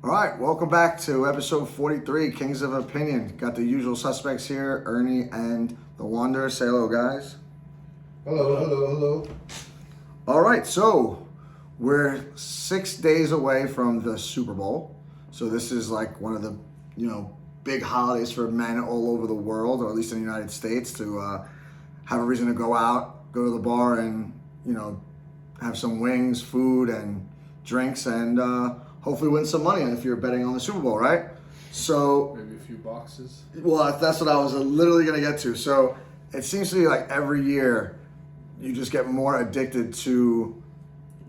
All right, welcome back to episode 43, Kings of Opinion. Got the usual suspects here, Ernie and the Wanderer. Say hello, guys. Hello. All right, so we're 6 days away from the Super Bowl. So this is like one of the, big holidays for men all over the world, or at least in the United States, to have a reason to go out, go to the bar and, have some wings, food, and drinks, and hopefully win some money if you're betting on the Super Bowl, right? So Maybe a few boxes. well, that's what I was literally going to get to. So it seems to be like every year you just get more addicted to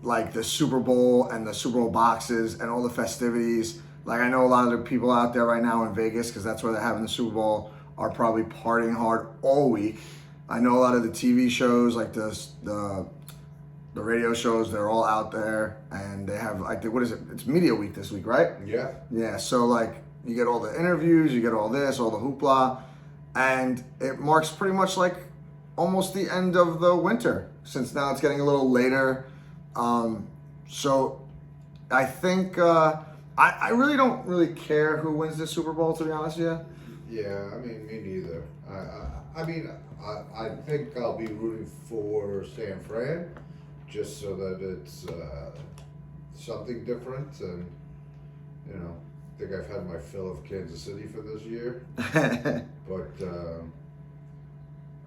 like the Super Bowl and the Super Bowl boxes and all the festivities. Like I know a lot of the people out there right now in Vegas, because that's where they're having the Super Bowl, are probably partying hard all week. I know a lot of the TV shows, like the radio shows, they're all out there, and they have like what is it? It's Media Week this week, right? Yeah. Yeah. So like you get all the interviews, you get all this, all the hoopla, and it marks pretty much like almost the end of the winter, since now it's getting a little later. So I think I really don't really care who wins the Super Bowl, to be honest with you. Yeah, I mean, me neither. I think I'll be rooting for San Fran, just so that it's something different, and I think I've had my fill of Kansas City for this year, but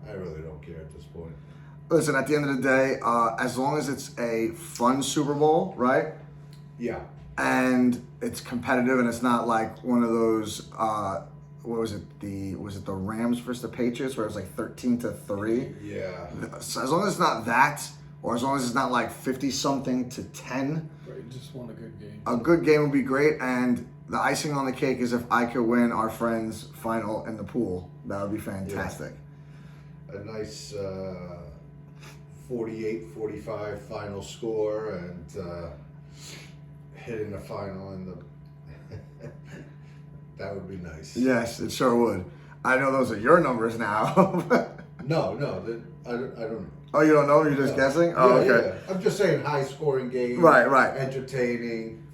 I really don't care at this point. Listen, at the end of the day, as long as it's a fun Super Bowl, right? Yeah. And it's competitive, and it's not like one of those. What was it? Was it the Rams versus the Patriots, where it was like 13-3? Yeah. So as long as it's not that, or as long as it's not like 50-something to 10, Right, just want a good game. a good game would be great. And the icing on the cake is if I could win our friend's final in the pool, that would be fantastic. A nice 48-45 final score, and hitting the final in the that would be nice. Yes, it sure would. I know those are your numbers now. No, I don't know. Oh, you don't know? You're just guessing? Yeah, Oh, okay. yeah. I'm just saying high scoring game. Right. Entertaining.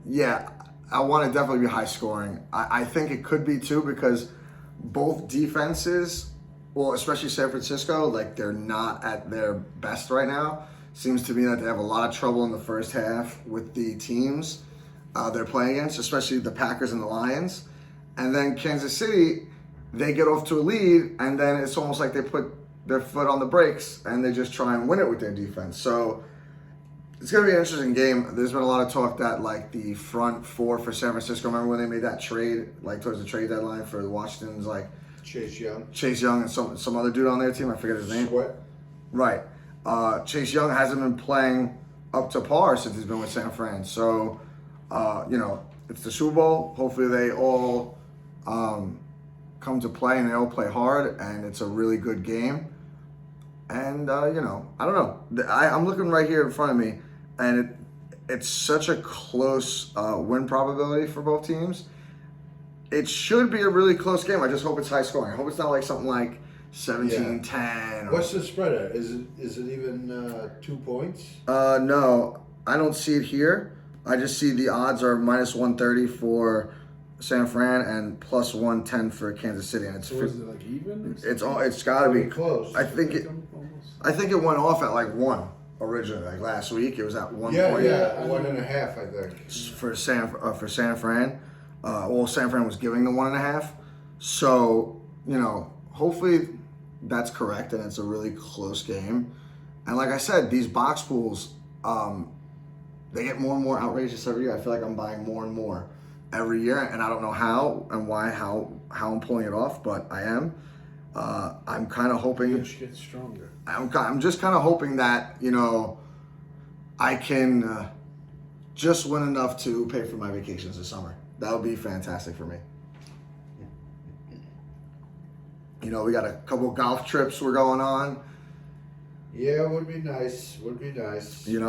Yeah, I want to definitely be high scoring. I think it could be too, because both defenses, well, especially San Francisco, like they're not at their best right now. Seems to me that they have a lot of trouble in the first half with the teams they're playing against, especially the Packers and the Lions. And then Kansas City, they get off to a lead, and then it's almost like they put their foot on the brakes and they just try and win it with their defense. So it's going to be an interesting game. There's been a lot of talk that like the front four for San Francisco, remember when they made that trade, like towards the trade deadline for the Washington's, like Chase Young. And some other dude on their team, I forget his name. Sweat. Right. Chase Young hasn't been playing up to par since he's been with San Fran. So, it's the Super Bowl. Hopefully they all come to play and they all play hard, and it's a really good game. And, I don't know. I'm looking right here in front of me, and it's such a close win probability for both teams. It should be a really close game. I just hope it's high scoring. I hope it's not like something like 17-10. What's the spread at? Is it even 2 points? No, I don't see it here. I just see the odds are minus 130 for San Fran and plus 110 for Kansas City, and So is it like even? it's got to be close. I think it went off at like 1 originally, like last week. It was at 1 point. Yeah, 1.5, I think. For San Fran. San Fran was giving the 1.5. So hopefully that's correct, and it's a really close game. And like I said, these box pools, they get more and more outrageous every year. I feel like I'm buying more and more every year, and I don't know how and why, how I'm pulling it off, but I am. I'm kind of hoping. It gets stronger. I'm just kind of hoping that I can just win enough to pay for my vacations this summer. That would be fantastic for me. We got a couple golf trips we're going on. Yeah, would be nice. I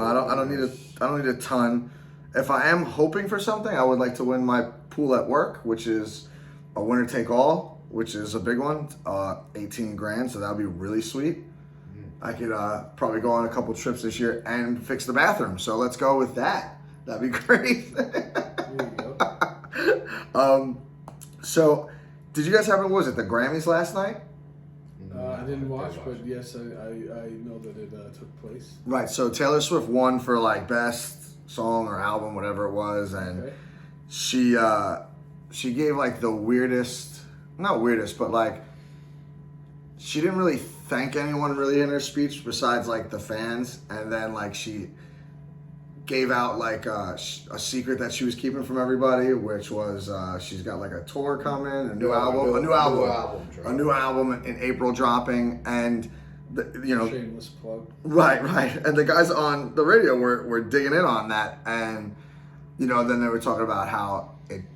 don't need a ton. If I am hoping for something, I would like to win my pool at work, which is a winner take all, which is a big one, 18 grand. So that would be really sweet. I could probably go on a couple trips this year and fix the bathroom. So let's go with that. That'd be great. There you go. So, did you guys have, what was it, the Grammys last night? I didn't watch, but yes, I know that it took place. Right, so Taylor Swift won for like best song or album, whatever it was, and Okay. she gave like the weirdest, not weirdest, but like she didn't really thank anyone really in her speech besides like the fans, and then like she gave out like a secret that she was keeping from everybody, which was she's got like a tour coming, a new album in April dropping, and Shameless plug. right, and the guys on the radio were digging in on that, and then they were talking about how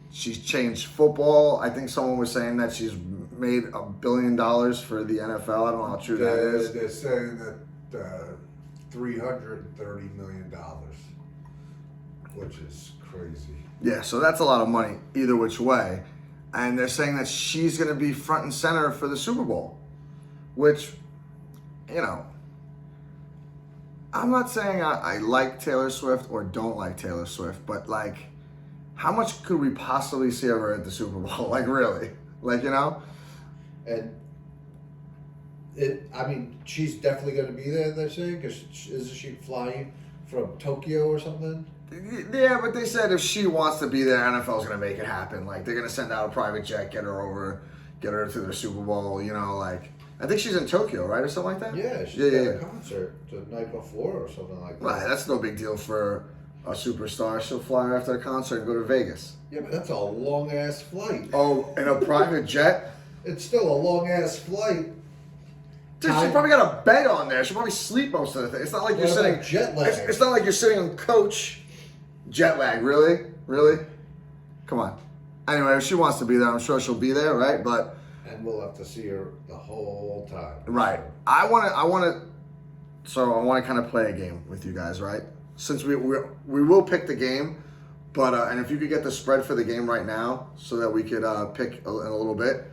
she's changed football. I think someone was saying that she's made $1 billion for the NFL. I don't know how true that is. They're saying that $330 million, which is crazy. Yeah, so that's a lot of money either which way. And they're saying that she's going to be front and center for the Super Bowl, which, I'm not saying I like Taylor Swift or don't like Taylor Swift, but like, how much could we possibly see of her at the Super Bowl? Like, really? Like, And she's definitely going to be there, they're saying, because isn't she flying from Tokyo or something? Yeah, but they said if she wants to be there, NFL's going to make it happen. Like, they're going to send out a private jet, get her to the Super Bowl, like, I think she's in Tokyo, right, or something like that? Yeah, she's got a concert the night before or something like that. Right, that's no big deal for a superstar. She'll fly after the concert and go to Vegas. Yeah, but that's a long-ass flight. Oh, in a private jet? It's still a long-ass flight. Dude, she probably got a bed on there. She'll probably sleep most of the thing. It's not like you're sitting... jet lag? It's not like you're sitting on coach. Jet lag, really? Really? Come on. Anyway, if she wants to be there, I'm sure she'll be there, right? But... And we'll have to see her the whole time. Right. I want to kind of play a game with you guys, right? Since we will pick the game, but and if you could get the spread for the game right now, so that we could pick in a little bit.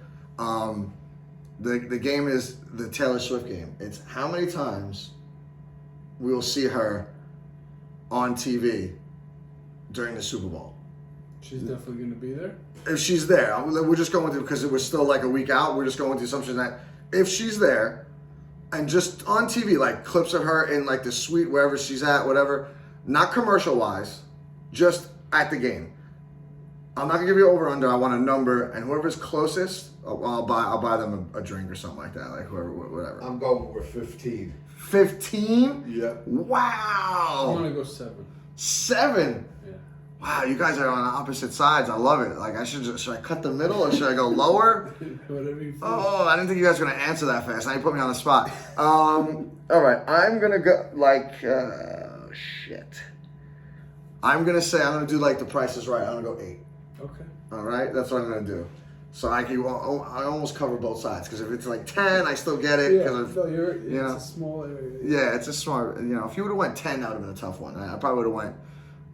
The game is the Taylor Swift game. It's how many times we will see her on TV during the Super Bowl. She's definitely going to be there. If she's there, we're just going to, because it was still like a week out, we're just going with the assumption that if she's there and just on TV, like clips of her in like the suite, wherever she's at, whatever, not commercial wise, just at the game. I'm not gonna give you over under. I want a number, and whoever's closest, I'll buy them a drink or something like that, like whoever, whatever. I'm going with 15. 15? Yep. Wow. I'm going to go 7. 7? Yeah. Wow, you guys are on opposite sides. I love it. Like, should I cut the middle or should I go lower? Whatever you feel. Oh, I didn't think you guys were gonna answer that fast. Now you put me on the spot. All right, I'm gonna go like shit. I'm gonna say I'm gonna do like The Price is Right. I'm gonna go 8. Okay. All right, that's what I'm gonna do. So I almost cover both sides, because if it's like 10, I still get it. Yeah, It's a small area. yeah, it's a smart. If you would have went 10, that would have been a tough one. I probably would have went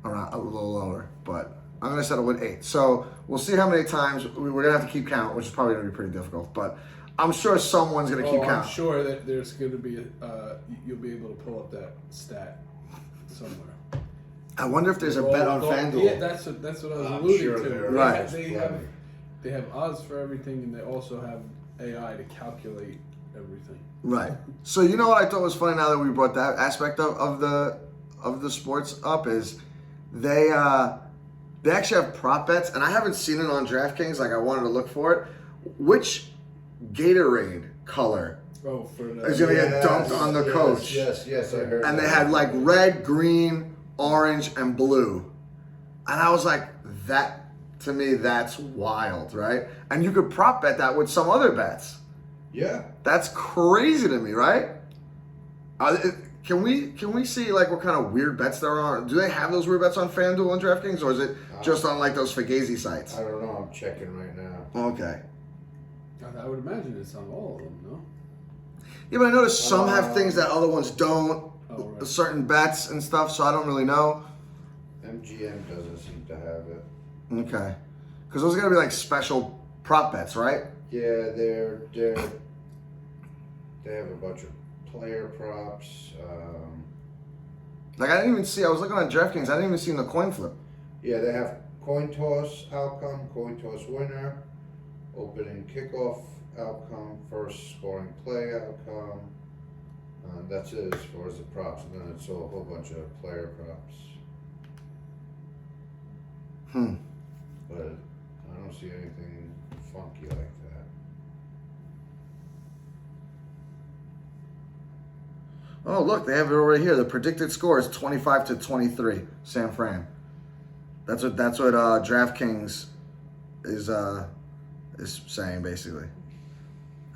around a little lower, but I'm gonna settle with 8. So we'll see how many times we're gonna have to keep count, which is probably gonna be pretty difficult. But I'm sure someone's gonna keep count. I'm sure that there's going to be you'll be able to pull up that stat somewhere. I wonder if there's a bet on FanDuel. Yeah, that's what I was I'm alluding sure to. there Right. They have odds for everything, and they also have AI to calculate everything. Right. So you know what I thought was funny, now that we brought that aspect of the sports up, is they actually have prop bets, and I haven't seen it on DraftKings. Like, I wanted to look for it. Which Gatorade color Oh, for the is going to get dumped on the coach? Yes, I heard. And that. they had like red, green, orange, and blue. And I was like, that, to me, that's wild, right? And you could prop bet that with some other bets. Yeah. That's crazy to me, right? Can we see like what kind of weird bets there are? Do they have those weird bets on FanDuel and DraftKings, or is it just on like those Fugazi sites? I don't know. I'm checking right now. Okay. I would imagine it's on all of them, no? Yeah, but I noticed some have things that other ones don't. Oh, right. Certain bets and stuff, so I don't really know. MGM doesn't seem to have it. Okay. Because those are gonna be like special prop bets, right? Yeah, they have a bunch of player props. Like, I didn't even see, I was looking at DraftKings, I didn't even see the coin flip. Yeah, they have coin toss outcome, coin toss winner, opening kickoff outcome, first scoring play outcome. That's it as far as the props, and then it's a whole bunch of player props. But I don't see anything funky like that. Oh, look, they have it over here. The predicted score is 25-23, San Fran. That's what DraftKings is saying, basically.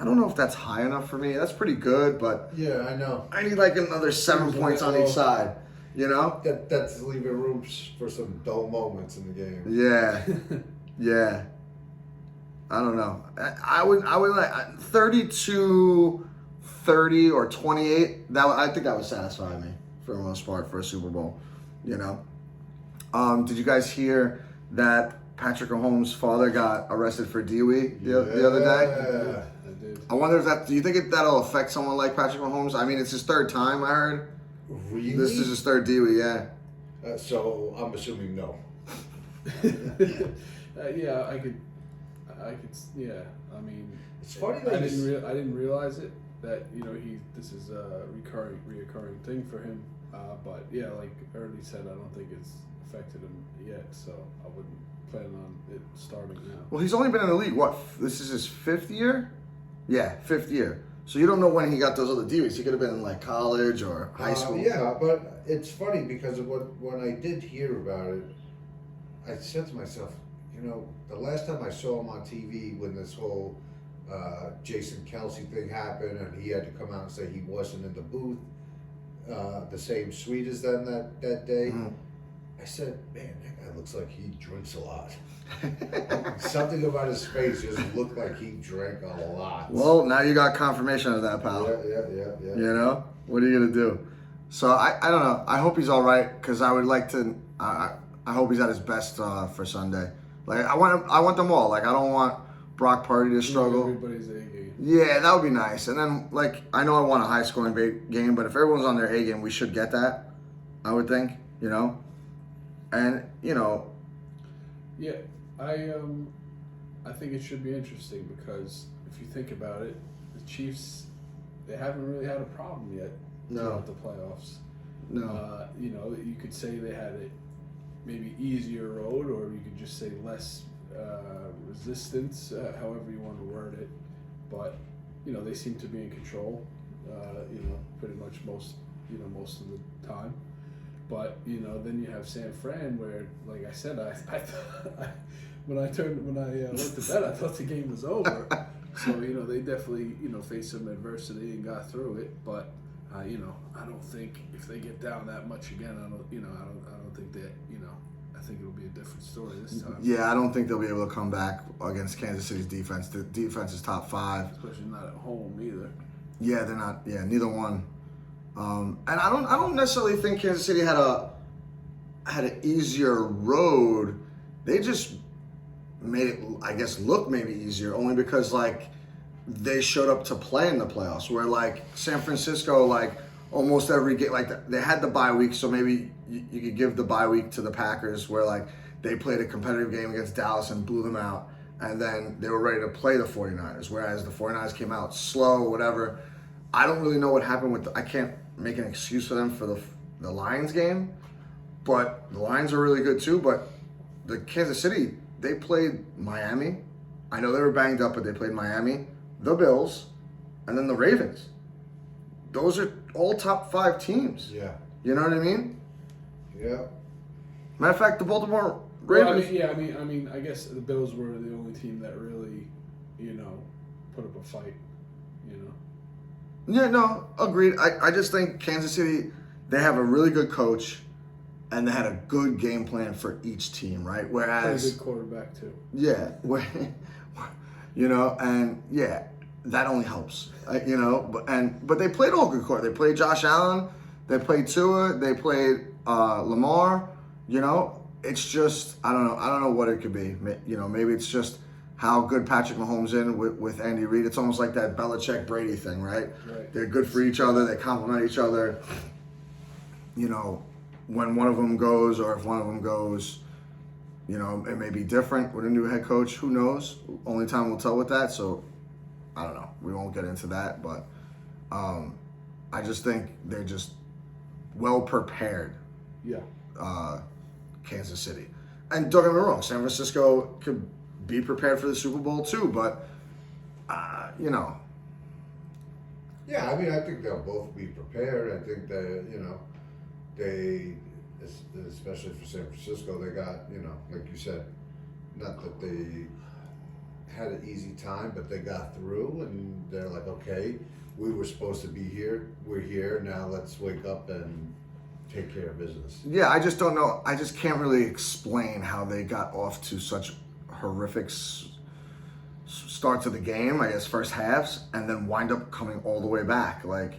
I don't know if that's high enough for me. That's pretty good, but Yeah, I know. I need like another 7 points on each side, you know? That's leaving room for some dull moments in the game. Yeah, yeah. I don't know. I would like 32, 30, or 28. I think that would satisfy me for the most part for a Super Bowl, you know? Did you guys hear that Patrick Mahomes' father got arrested for DUI the other day? Yeah. I wonder if do you think that'll affect someone like Patrick Mahomes? I mean, it's his third time, I heard. Really? This is his third DUI, yeah. So I'm assuming no. Yeah, I could. Yeah, I mean, It's funny I that didn't realize it that this is a reoccurring thing for him. But yeah, like Ernie said, I don't think it's affected him yet, so I wouldn't plan on it starting now. Well, he's only been in the league, this is his 5th year? Yeah, 5th year. So you don't know when he got those other DUIs. He could have been in like college or high school. Yeah, but it's funny because of when I did hear about it, I said to myself, the last time I saw him on TV when this whole Jason Kelsey thing happened and he had to come out and say he wasn't in the booth, the same suite as them that day, I said, man, that guy looks like he drinks a lot. Something about his face just looked like he drank a lot. Well, now you got confirmation of that, pal. Yeah. You know? What are you going to do? So, I don't know. I hope he's all right because I would like to... I hope he's at his best for Sunday. Like, I want them all. Like, I don't want Brock Purdy to struggle. Everybody's A game. Yeah, that would be nice. And then, like, I know I want a high-scoring game, but if everyone's on their A game, we should get that, I would think, And, Yeah, I think it should be interesting because if you think about it, the Chiefs, they haven't really had a problem yet throughout the playoffs. No. You could say they had it maybe easier road, or you could just say less resistance, however you want to word it. But they seem to be in control. Pretty much most of the time. But then you have San Fran, where, like I said, when I went to bed, I thought the game was over. So they definitely faced some adversity and got through it. But I don't think if they get down that much again, I don't think that I think it'll be a different story this time. Yeah, I don't think they'll be able to come back against Kansas City's defense. The defense is top 5. Especially not at home either. Yeah, they're not. Yeah, neither one. And I don't necessarily think Kansas City had an easier road. They just made it, I guess, look maybe easier only because like they showed up to play in the playoffs. Where like San Francisco, like almost every game, like they had the bye week, so maybe you could give the bye week to the Packers, where like they played a competitive game against Dallas and blew them out, and then they were ready to play the 49ers. Whereas the 49ers came out slow, whatever. I don't really know what happened with I can't make an excuse for them for the Lions game, but the Lions are really good too. But the Kansas City, they played Miami. I know they were banged up, but they played Miami, the Bills, and then the Ravens. Those are all top 5 teams. Yeah. You know what I mean? Yeah. Matter of fact, the Baltimore Ravens. Well, I mean, I guess the Bills were the only team that really, put up a fight. Yeah, no, agreed. I just think Kansas City, they have a really good coach, and they had a good game plan for each team, right? Whereas, a good quarterback too. Yeah, and yeah, that only helps, But they played all good quarterbacks. They played Josh Allen, they played Tua, they played Lamar. It's just I don't know what it could be. Maybe it's just how good Patrick Mahomes in with Andy Reid. It's almost like that Belichick Brady thing, right? Right. They're good for each other. They complement each other. you know, when one of them goes or if one of them goes, you know, it may be different with a new head coach. Who knows? Only time will tell with that. So I don't know. We won't get into that, but I just think they're just well prepared. Yeah. Kansas City, and don't get me wrong, San Francisco could be prepared for the Super Bowl too, but you know. Yeah, I mean, I think they'll both be prepared. I think that, you know, they, especially for San Francisco, they got, you know, like you said, not that they had an easy time, but they got through, and they're like, okay, we were supposed to be here, we're here, now let's wake up and take care of business. Yeah, I just don't know. I just can't really explain how they got off to such horrific start to the game, I guess, first halves, and then wind up coming all the way back. Like,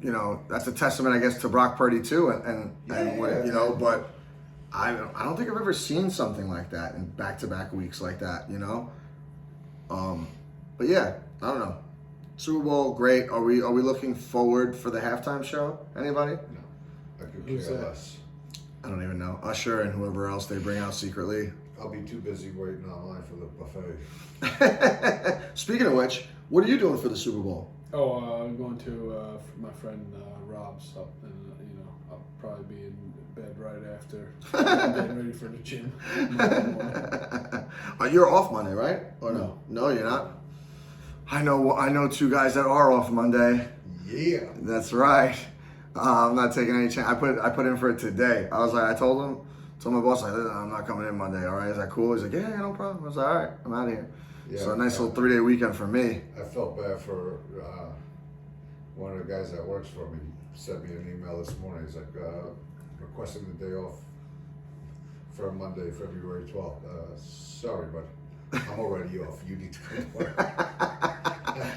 you know, that's a testament, I guess, to Brock Purdy too, and you know, but I don't think I've ever seen something like that in back-to-back weeks like that, you know. But yeah, I don't know. Super Bowl, great. Are we looking forward for the halftime show? Anybody? No, I could Who's care that? less. I don't even know. Usher and whoever else they bring out secretly. I'll be too busy waiting online for the buffet. Speaking of which, what are you doing for the Super Bowl? Oh, I'm going to my friend Rob's up, and you know, I'll probably be in bed right after getting ready for the gym. You're off Monday, right? Or No. No, you're not. I know two guys that are off Monday. Yeah. That's right. I'm not taking any chance. I put in for it today. I was like, I told my boss, like, I'm not coming in Monday. All right, is that cool? He's like, yeah, no problem. I was like, all right, I'm out of here. Yeah, So a nice little 3-day weekend for me. I felt bad for one of the guys that works for me. Sent me an email this morning. He's like, requesting the day off for Monday, February 12th. Sorry, but I'm already off. You need to come to work.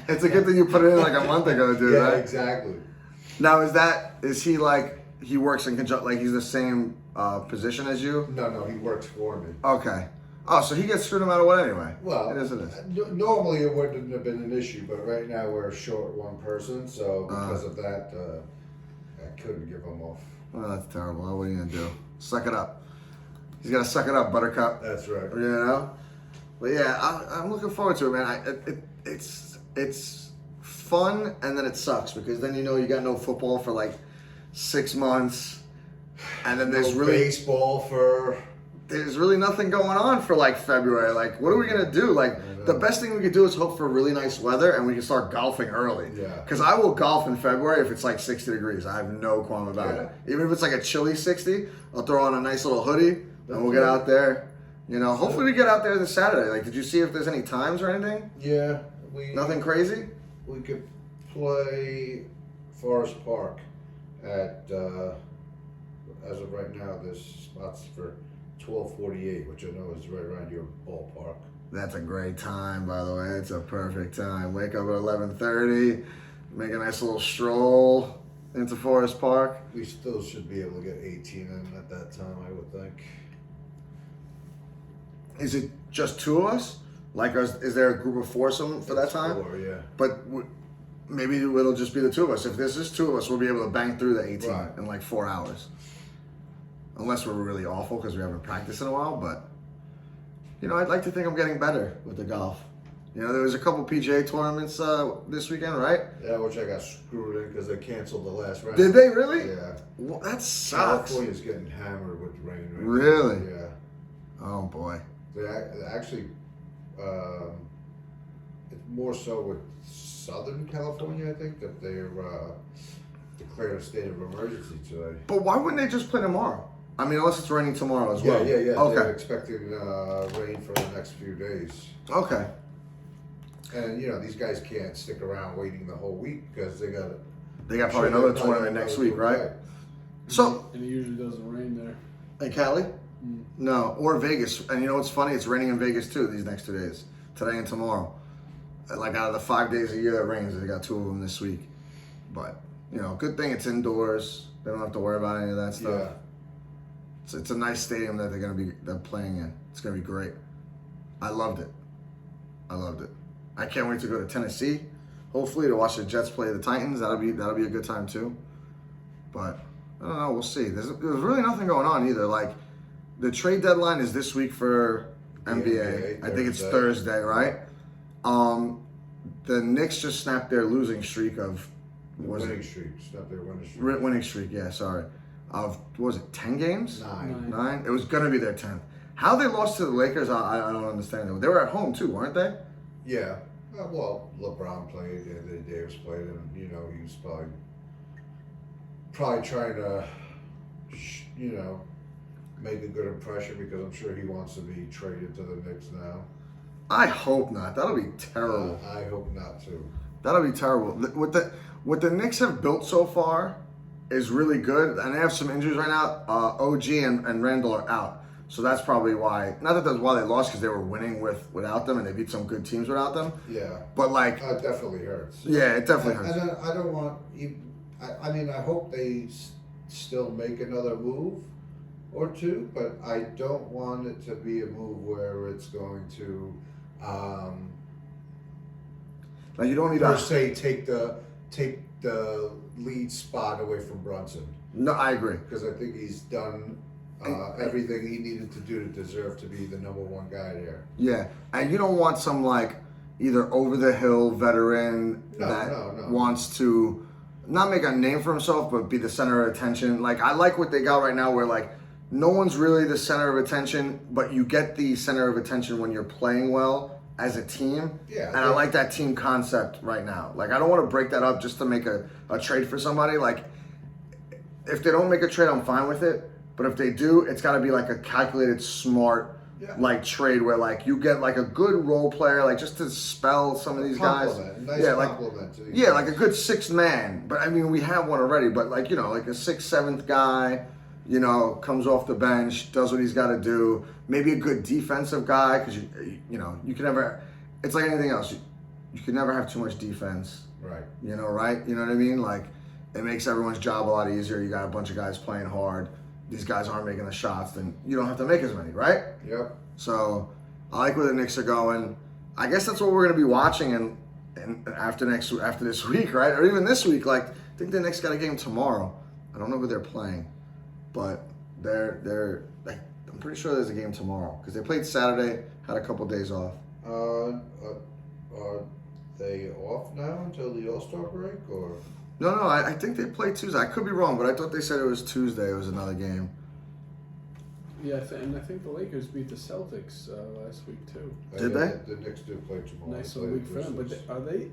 It's a good thing you put it in like a month ago, dude. Yeah, Right? exactly. Now, is he like, he works in conjunction, like he's the same position as you? No, he works for me. Okay. Oh, so he gets screwed no matter what anyway. Well, it is. Normally it wouldn't have been an issue, but right now we're short one person, so because of that, I couldn't give him off. Well, that's terrible. What are you gonna do? Suck it up. He's gotta suck it up, Buttercup. That's right. You know. But yeah, I'm looking forward to it, man. It's fun, and then it sucks because then you know you got no football for like 6 months, and then there's No really baseball for. there's really nothing going on for like February. Like, what are we gonna do? Like, the best thing we could do is hope for really nice weather and we can start golfing early. Yeah. Because I will golf in February if it's like 60 degrees. I have no qualm about it. Even if it's like a chilly 60, I'll throw on a nice little hoodie and we'll get out there. You know, hopefully we get out there this Saturday. Like, did you see if there's any times or anything? Yeah, Nothing crazy? We could play Forest Park at as of right now. There's spots for 12:48, which I know is right around your ballpark. That's a great time, by the way. It's a perfect time. Wake up at 11:30, make a nice little stroll into Forest Park. We still should be able to get 18 in at that time, I would think. Is it just two of us? Like, is there a group of foursome for that It's time? 4, yeah. But maybe it'll just be the two of us. If this is two of us, we'll be able to bang through the 18 Right. in like 4 hours. Unless we're really awful because we haven't practiced in a while. But, you know, I'd like to think I'm getting better with the golf. You know, there was a couple PGA tournaments this weekend, right? Yeah, which I got screwed in because they canceled the last round. Did they really? Yeah. Well, that sucks. California's getting hammered with rain right now. Really? Yeah. Oh, boy. They actually, it's more so with Southern California, I think, that they're declared a state of emergency today. But why wouldn't they just play tomorrow? I mean, unless it's raining tomorrow as well. Yeah. Okay. They're expecting rain for the next few days. Okay. And, you know, these guys can't stick around waiting the whole week because they got Probably another tournament next week, right? So, And it usually doesn't rain there. in Cali? No, or Vegas. And you know what's funny? It's raining in Vegas too these next 2 days, today and tomorrow. Like out of the 5 days a year that rains, they got 2 of them this week. But you know, good thing it's indoors. They don't have to worry about any of that stuff. Yeah. It's a nice stadium that they're playing in. It's gonna be great. I loved it. I can't wait to go to Tennessee, hopefully to watch the Jets play the Titans. That'll be a good time too. But I don't know. We'll see. There's really nothing going on either. Like, the trade deadline is this week for NBA. I think it's Thursday, right? The Knicks just snapped their losing streak of Winning streak. Snapped their winning streak. winning streak. Yeah, sorry. Of what was it 10 games? 9. It was gonna be their 10th. How they lost to the Lakers, I don't understand it. They were at home too, weren't they? Yeah. Well, LeBron played, Anthony Davis played, and he was probably trying to, make a good impression because I'm sure he wants to be traded to the Knicks now. I hope not. That'll be terrible. I hope not too. That'll be terrible. What the Knicks have built so far is really good, and they have some injuries right now. OG and Randall are out, so that's probably why. Not that that's why they lost, because they were winning without them, and they beat some good teams without them. Yeah. But like, It definitely hurts. yeah, it definitely hurts. And then I don't want. I hope they still make another move or two, but I don't want it to be a move where it's going to. Like, you don't need Per to se, take the lead spot away from Brunson, No, I agree. because I think he's done everything he needed to do to deserve to be the number one guy there. Yeah, and you don't want some like either over the hill veteran that wants to not make a name for himself, but be the center of attention. Like, I like what they got right now, where like no one's really the center of attention, but you get the center of attention when you're playing well as a team. Yeah, and I like that team concept right now. Like, I don't want to break that up just to make a trade for somebody. Like, if they don't make a trade, I'm fine with it. But if they do, it's got to be like a calculated, smart, like trade where like you get like a good role player, like just to spell some of these guys. Nice compliment. Yeah, like a good sixth man. But I mean, we have one already. But like, like a sixth, seventh guy, comes off the bench, does what he's got to do. Maybe a good defensive guy, because you can never. It's like anything else. You can never have too much defense. Right. Right? You know what I mean? Like, it makes everyone's job a lot easier. You got a bunch of guys playing hard. These guys aren't making the shots, then you don't have to make as many, right? Yep. So I like where the Knicks are going. I guess that's what we're going to be watching and after this week, right? Or even this week. Like, I think the Knicks got a game tomorrow. I don't know who they're playing, but they're like, I'm pretty sure there's a game tomorrow because they played Saturday, had a couple days off. Are they off now until the All-Star break, or? No, I think they play Tuesday. I could be wrong, but I thought they said it was Tuesday. It was another game. Yeah, and I think the Lakers beat the Celtics last week too. Did they? The Knicks do play tomorrow. Nice little week for them. But are they?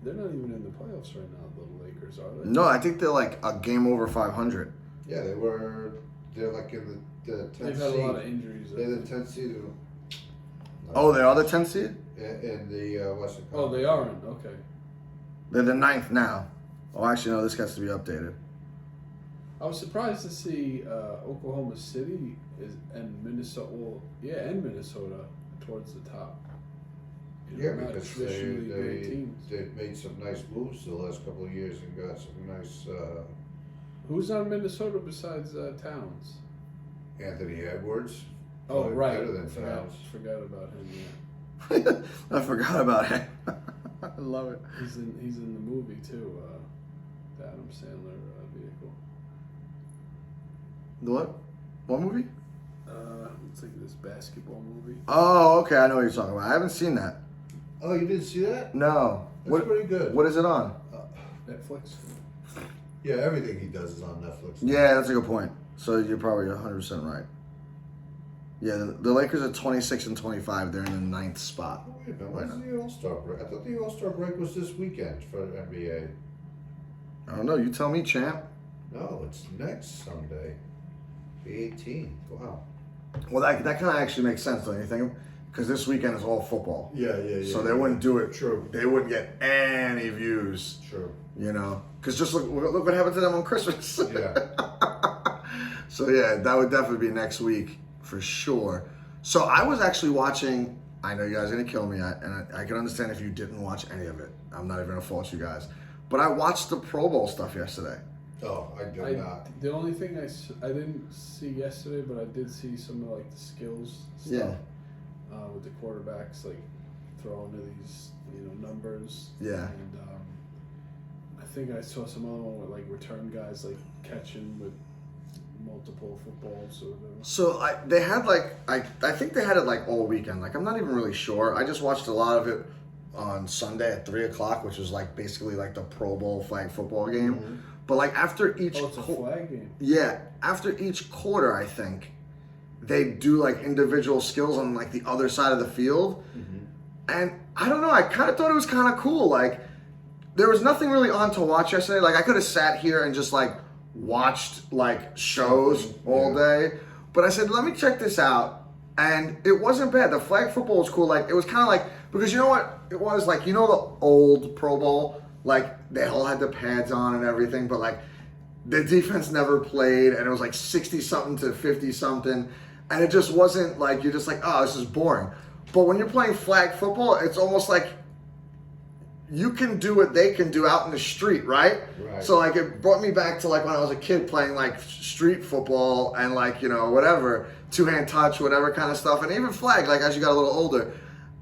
They're not even in the playoffs right now. The Lakers, are they? No, I think they're like a game over 500. Yeah, they're like in the 10th seed. They've had a lot of injuries. They're the 10th seed. Oh, they are the 10th seed? In the Western Conference. Oh, they are in. Okay. They're the 9th now. Oh, actually, no, this has to be updated. I was surprised to see Oklahoma City and Minnesota. Well, and Minnesota towards the top. Yeah, not because traditionally great teams. they've made some nice moves the last couple of years and got some nice. Who's on Minnesota besides Towns? Anthony Edwards. Oh, Probably right. better than Towns. Forgot about him. Yeah. I forgot about him. I love it. He's in the movie too. The Adam Sandler vehicle. The what? What movie? It's like this basketball movie. Oh, okay. I know what you're talking about. I haven't seen that. Oh, you didn't see that? No. That's pretty good. What is it on? Netflix. Yeah, everything he does is on Netflix now. Yeah, that's a good point. So you're probably 100% right. Yeah, the Lakers are 26 and 25. They're in the 9th spot. Oh, wait a minute. When's the All-Star break? I thought the All-Star break was this weekend for NBA. I don't know. You tell me, champ. No, it's next Sunday. The 18th. Wow. Well, that kind of actually makes sense, don't you think? Because this weekend is all football. Yeah. So they wouldn't do it. True. They wouldn't get any views. True. Because just look what happened to them on Christmas. Yeah. So yeah, that would definitely be next week for sure. So I was actually watching. I know you guys are gonna kill me, and I can understand if you didn't watch any of it. I'm not even gonna fault you guys, but I watched the Pro Bowl stuff yesterday. Oh, I did not. The only thing I didn't see yesterday, but I did see some of like the skills stuff. With the quarterbacks like throwing to these numbers. Yeah. And I think I saw some other one with like return guys like catching with multiple footballs or whatever. So they had like I think they had it like all weekend. Like I'm not even really sure. I just watched a lot of it on Sunday at 3:00, which was like basically like the Pro Bowl flag football game. Mm-hmm. But like after each Oh, it's a flag game. yeah, after each quarter, I think they do like individual skills on like the other side of the field. Mm-hmm. And I don't know, I kind of thought it was kind of cool. Like there was nothing really on to watch yesterday. Like I could have sat here and just like watched like shows all day. But I said, let me check this out. And it wasn't bad. The flag football was cool. Like it was kind of like, because you know what it was like, you know, the old Pro Bowl, like they all had the pads on and everything, but like the defense never played and it was like 60 something to 50 something. And it just wasn't like, you're just like, oh, this is boring. But when you're playing flag football, it's almost like you can do what they can do out in the street, right? Right. So like it brought me back to like when I was a kid playing like street football and like, you know, whatever, two-hand touch, whatever kind of stuff, and even flag like as you got a little older.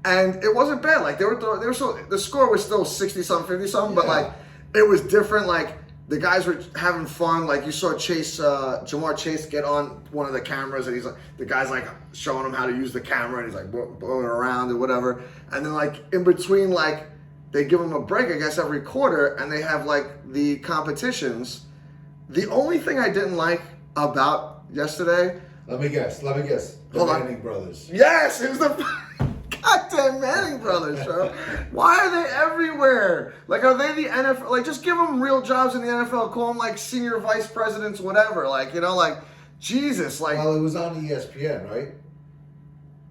And it wasn't bad. Like they were so the score was still 60 something, 50 something, but like it was different. Like the guys were having fun. Like you saw Jamar Chase get on one of the cameras and he's like, the guy's like showing him how to use the camera and he's like blowing around or whatever. And then like in between, like they give him a break, I guess, every quarter, and they have like the competitions. The only thing I didn't like about yesterday. Let me guess. The Hold on. Manning brothers. Yes, it was the goddamn Manning brothers, bro. Why are they everywhere? Like, are they the NFL? Like, just give them real jobs in the NFL. Call them like senior vice presidents, whatever. Like, you know, like Jesus. Like, Well, it was on ESPN, right?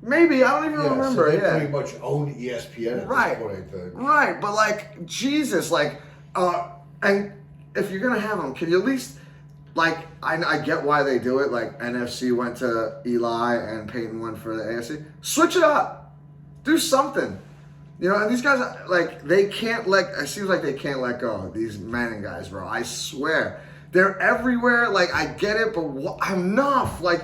maybe I don't even remember. So they pretty much own ESPN at Right. this point, I think. Right, but like Jesus, like, and if you're gonna have them, can you at least, like, I get why they do it. Like NFC went to Eli and Peyton went for the AFC. Switch it up, do something, you know. And these guys, like, they can't let. It seems like they can't let go. These Manning guys, bro. I swear, they're everywhere. Like, I get it, but enough. Like.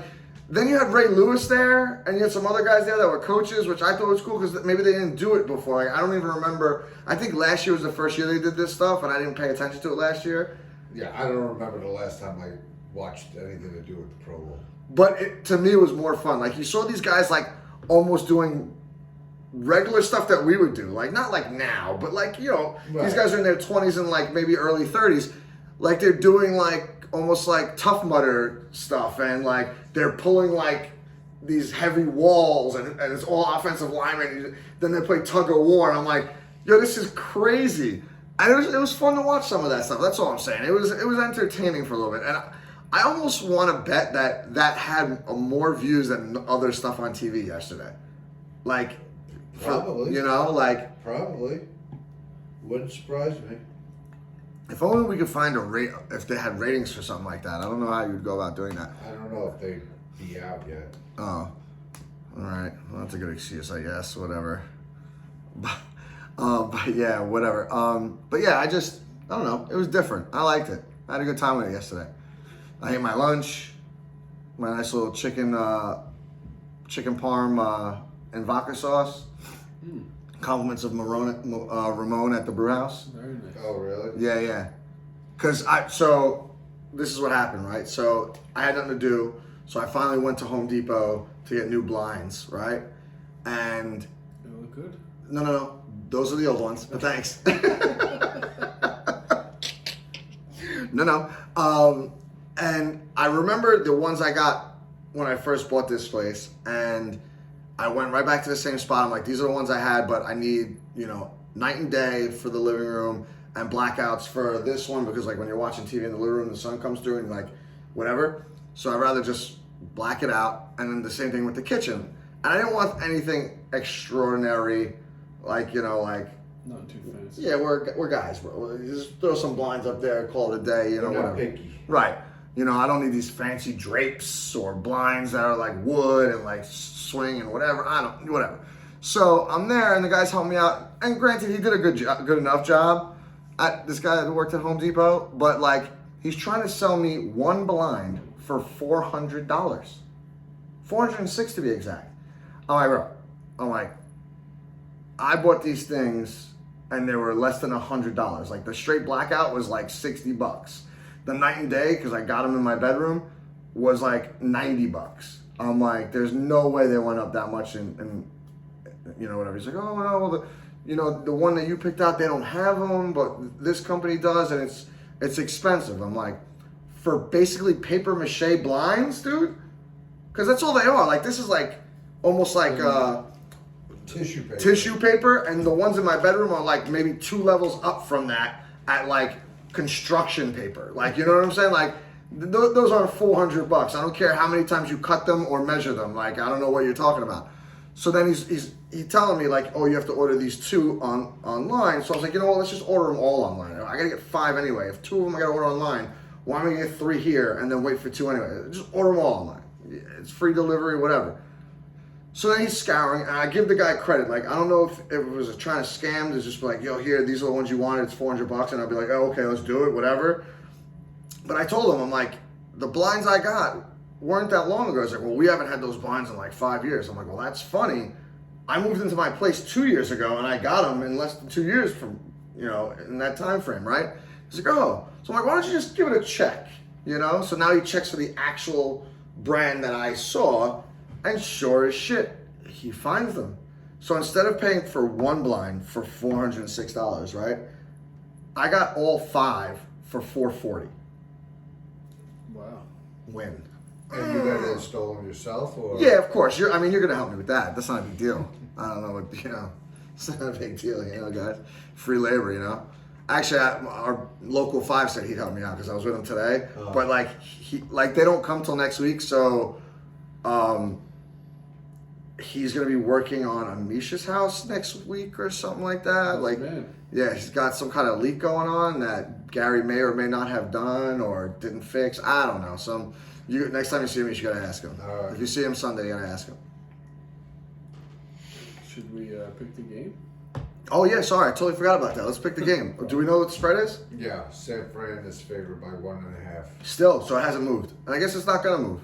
Then you had Ray Lewis there, and you had some other guys there that were coaches, which I thought was cool because maybe they didn't do it before. Like, I don't even remember. I think last year was the first year they did this stuff, and I didn't pay attention to it last year. Yeah, I don't remember the last time I watched anything to do with the Pro Bowl. But to me, it was more fun. Like, you saw these guys, like, almost doing regular stuff that we would do. Like, not like now, but like, you know, these guys are in their 20s and like maybe early 30s. Like, they're doing like almost like Tough Mudder stuff, and like they're pulling like these heavy walls, and it's all offensive linemen. Then they play tug of war, and I'm like, yo, this is crazy. And it was fun to watch some of that stuff. That's all I'm saying. It was entertaining for a little bit, and I almost want to bet that had more views than other stuff on TV yesterday. Like, Probably. You know, like Probably. Wouldn't surprise me. if only we could find if they had ratings for something like that. I don't know how you would go about doing that. I don't know if they'd be out yet. Oh, all right. Well, that's a good excuse, I guess. Whatever. But yeah, whatever. But yeah, I don't know. It was different. I liked it. I had a good time with it yesterday. I ate my lunch, my nice little chicken parm and vodka sauce. Compliments of Ramon at the brew house. Very nice. Oh, really? Yeah. So this is what happened, right? So I had nothing to do, so I finally went to Home Depot to get new blinds, right? And They look good. no, those are the old ones, but thanks. No. And I remember the ones I got when I first bought this place, and I went right back to the same spot. I'm like, these are the ones I had, but I need, night and day for the living room and blackouts for this one, because like when you're watching TV in the living room, the sun comes through and like whatever. So I'd rather just black it out. And then the same thing with the kitchen. And I didn't want anything extraordinary, like, Not too fancy. yeah, we're guys, bro. Just throw some blinds up there, call it a day, They're not whatever. picky. Right. I don't need these fancy drapes or blinds that are like wood and like swing and whatever. Whatever. So I'm there, and the guys helped me out. And granted, he did a good enough job. This guy that worked at Home Depot, but like he's trying to sell me one blind for $400, $406 to be exact. I'm like, bro. I bought these things, and they were less than $100. Like the straight blackout was like $60. The night and day, because I got them in my bedroom, was like $90. I'm like, there's no way they went up that much and you know, whatever. He's like, oh no, well, the one that you picked out, they don't have them, but this company does, and it's expensive. I'm like, for basically paper mache blinds, dude? Because that's all they are. Like, this is like almost like Tissue paper, and the ones in my bedroom are like maybe 2 levels up from that at like construction paper. Like, you know what I'm saying? Like, those are $400. I don't care how many times you cut them or measure them. Like, I don't know what you're talking about. So then he's telling me like, oh, you have to order these 2 online. So I was like, you know what? Let's just order them all online. I gotta get 5 anyway. If 2 of them I gotta order online, why am I gonna get 3 here and then wait for 2 anyway? Just order them all online. It's free delivery, whatever. So then he's scouring, and I give the guy credit. Like, I don't know if it was trying to scam, to just be like, yo, here, these are the ones you wanted, it's $400, and I'll be like, oh, okay, let's do it, whatever. But I told him, I'm like, the blinds I got weren't that long ago. He's like, well, we haven't had those blinds in like 5 years. I'm like, well, that's funny. I moved into my place 2 years ago, and I got them in less than 2 years from, you know, in that time frame, right? He's like, oh. So I'm like, why don't you just give it a check, you know? So now he checks for the actual brand that I saw, and sure as shit, he finds them. So instead of paying for 1 blind for $406, right? I got all 5 for $440. Wow. Win. And you got to install them yourself, or? Yeah, of course. You're gonna help me with that. That's not a big deal. I don't know what, you know. It's not a big deal, you know, guys. Free labor, you know. Actually, our local 5 said he'd help me out because I was with him today. Oh. But like, they don't come till next week, so he's gonna be working on Amisha's house next week or something like that. That's like, man. yeah, he's got some kind of leak going on that Gary may or may not have done or didn't fix. I don't know. Next time you see him, you gotta ask him. All right. If you see him Sunday, you gotta ask him. Should we pick the game? Oh yeah, sorry, I totally forgot about that. Let's pick the game. Do we know what the spread is? Yeah, San Fran is favored by 1.5. Still, so it hasn't moved, and I guess it's not gonna move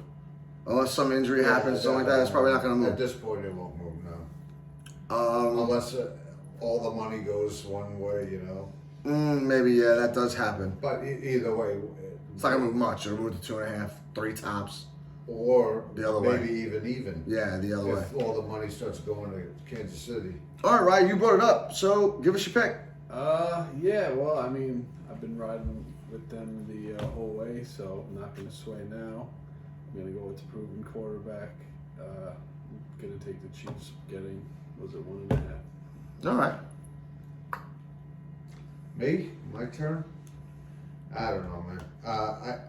unless some injury happens, something like that. It's probably not gonna move. At this point, it won't move now. Unless all the money goes one way, you know. Maybe, yeah, that does happen. But either way, It's not gonna move much. It'll move to 2.5, 3 tops. or The other way. maybe even. Yeah, the other way. If all the money starts going to Kansas City. All right, Ryan, you brought it up, so give us your pick. Yeah, well, I mean, I've been riding with them the whole way, so I'm not going to sway now. I'm going to go with the proven quarterback. Going to take the Chiefs getting, was it 1.5? All right. Me? My turn? I don't know, man.